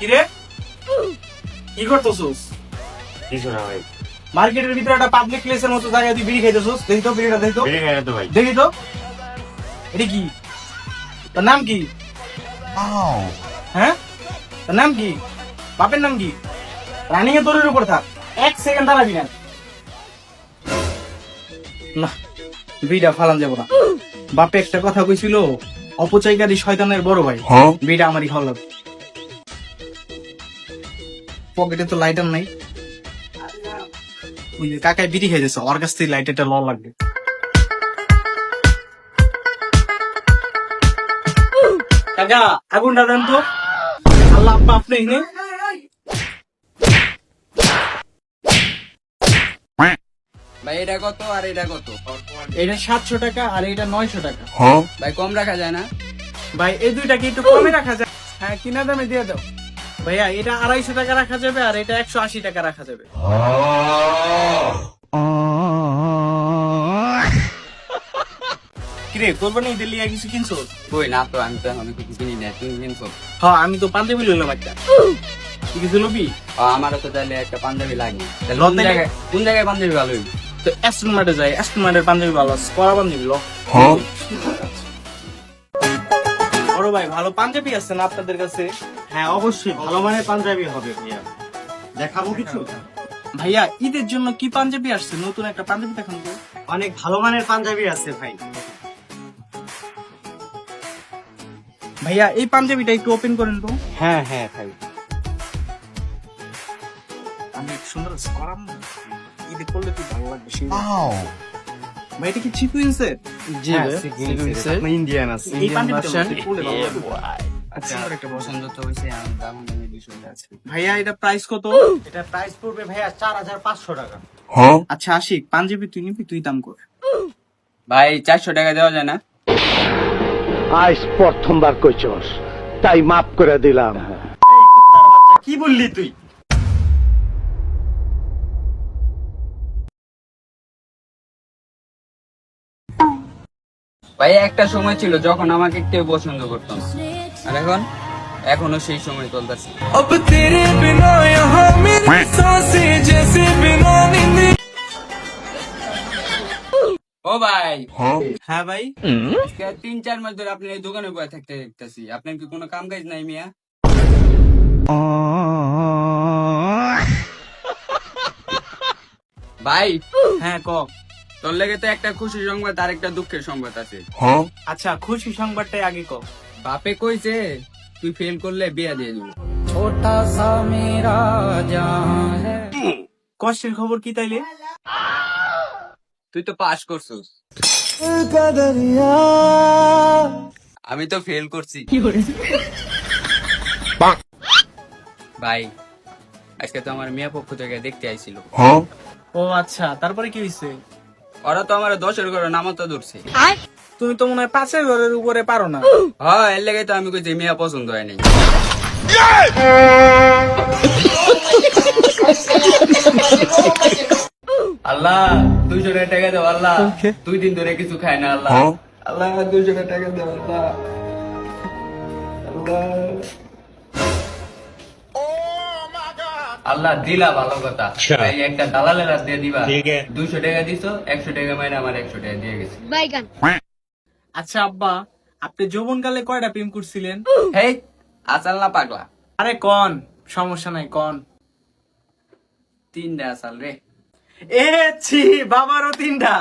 কিরে কি করতেছস? কিছু না ভাই, মার্কেটের ভিতরে একটা পাবলিক প্লেসের মতো জায়গায় তুই বিড়ি খাইতেছস? দেখি তো বিড়িটা, দেখি তো, বিড়ি খাই না তো ভাই। দেখি তো। এটা কি? তোর নাম কি? হ্যাঁ, তোর নাম কি? বাপের নাম কি? রানিং এ তোরের উপর থাক, 1 সেকেন্ড দাঁড়াবি না। না, বিড়িটা ফালান যাবো না। বাপে একটা কথা কইছিল, অপচয়কারী শয়তানের বড় ভাই। বিড়িটা আমারই খাওয়া লাগবে। পকেটে তো লাইটার নাই। ওই যে কাকায় বিড়ি খাইতেছে, ওর কাছ থেকে লাইটারটা ল লাগবে। কাকা আগুনটা দেন তো। আল্লাহ আব্বা আপনি এখানে। ভাই এটা কত আর এটা কত? এটা 700 টাকা আর এটা 900 টাকা। ভাই কম রাখা যায় না? ভাই এই দুইটাকে একটু কমে রাখা যায়। হ্যাঁ, কিনা দামে দিয়ে দাও ভাইয়া। এটা 250 টাকা রাখা যাবে আর এটা 180 টাকা রাখা যাবে। কিরে কোরবানি ঈদের লিয়া কিছু কিনছো? কই না তো, আমি তো এখন কিছু কিনি না, তুমি কিনছো? হ্যাঁ, আমি তো পাঞ্জাবি লইলাম একটা। তুই কিছু লবি? আমারও তো তাহলে একটা পাঞ্জাবি লাগে। তাহলে ল কোন তাইলে। জায়গায় কোন জায়গায় পাঞ্জাবি ভালো হইবে? তো অ্যাস্টন মার্টে যাই, অ্যাস্টন মার্টের পাঞ্জাবি ভালো আছে, কড়া পাঞ্জাবি ল। বড় ভাই ভালো পাঞ্জাবি আছে না আপনাদের কাছে? হ্যাঁ অবশ্যই ভালো মানের পাঞ্জাবি হবে ভাইয়া। দেখাবো কিছু? ভাইয়া ঈদের জন্য কি পাঞ্জাবি আসছে? নতুন একটা পাঞ্জাবি দেখান তো। অনেক ভালো মানের পাঞ্জাবি আছে ভাই। ভাইয়া এই পাঞ্জাবিটা একটু ওপেন করেন তো। হ্যাঁ হ্যাঁ ভাই। আমি সুন্দর আছে, করাম না? ঈদে করলে তুই ভালো লাগবে সেই। ভাই এটা কি সিকুয়েন্সের? জি ভাই, ইন্ডিয়ান আছে। এই পাঞ্জাবিটা version? তুই পরলে ভালো লাগবে। আচ্ছা, সুন্দর একটা পছন্দ। পছন্দ তো হইছে, আমার দাম দামি বিষয় আছে। ভাইয়া এটা প্রাইস কত? এটা প্রাইস পড়বে ভাইয়া 4500 টাকা। আচ্ছা আশিক, পাঞ্জাবি তুই নিবি, তুই দাম কর। ভাই 400 টাকা দেওয়া যায় না? আজ প্রথমবার কইছস, তাই মাফ করে দিলাম। এই কুত্তার বাচ্চা, কি বললি তুই? ভাই একটা সময় ছিল যখন আমাকে কেউ পছন্দ করতো না, আর এখনো সেই সময় চলতেছে। ও ভাই, হ্যাঁ ভাই। আজকে 3-4 মাস ধরে আপনি এই দোকানে বসে থাকতে দেখতেছি, আপনার কি কোনো কাম কাজ নাই মিয়া? ভাই হ্যাঁ ক। তোর লেগে তো একটা খুশির সংবাদ আর একটা দুঃখের সংবাদ আছে। আচ্ছা খুশি সংবাদটাই আগে ক। বাপে কইছে তুই ফেল করলে বিয়া দিয়ে দিব। কষ্টের খবর কি তাইলে? তুই তো পাস করছিস, আমি তো ফেল করছি। ভাই আজকে তো আমার মেয়া পক্ষ থেকে দেখতে আইছিল। ও আচ্ছা, তারপরে কি হয়েছে? ওরা তো আমার 10-এর ঘরে নামতা ধরছে। তুমি তো মনে হয় 5-এর ঘরের উপরে পারো না। হ্যাঁ, এর লেগে তো আমি কইছি মেয়া পছন্দ হয় নাই। আল্লাহ 200 টাকা দাও আল্লাহ, 2 দিন ধরে কিছু খায় না আল্লাহ। আল্লাহ 200 টাকা দাও আল্লাহ। আল্লাহ দিলা ভালো কথা, এই একটা দালালের হাত দিয়ে দিবা। 200 টাকা দিছো, 100 টাকা মাইরা আমার 100 টাকা দিয়ে গেছে। আচ্ছা আব্বা, আপনি যৌবনকালে কয়টা প্রেম করছিলেন? হেই আসাল না পাগলা, আরে কন, সমস্যা নাই কন। 3টা আসাল রে। এ ছি, বাবারও 3টা।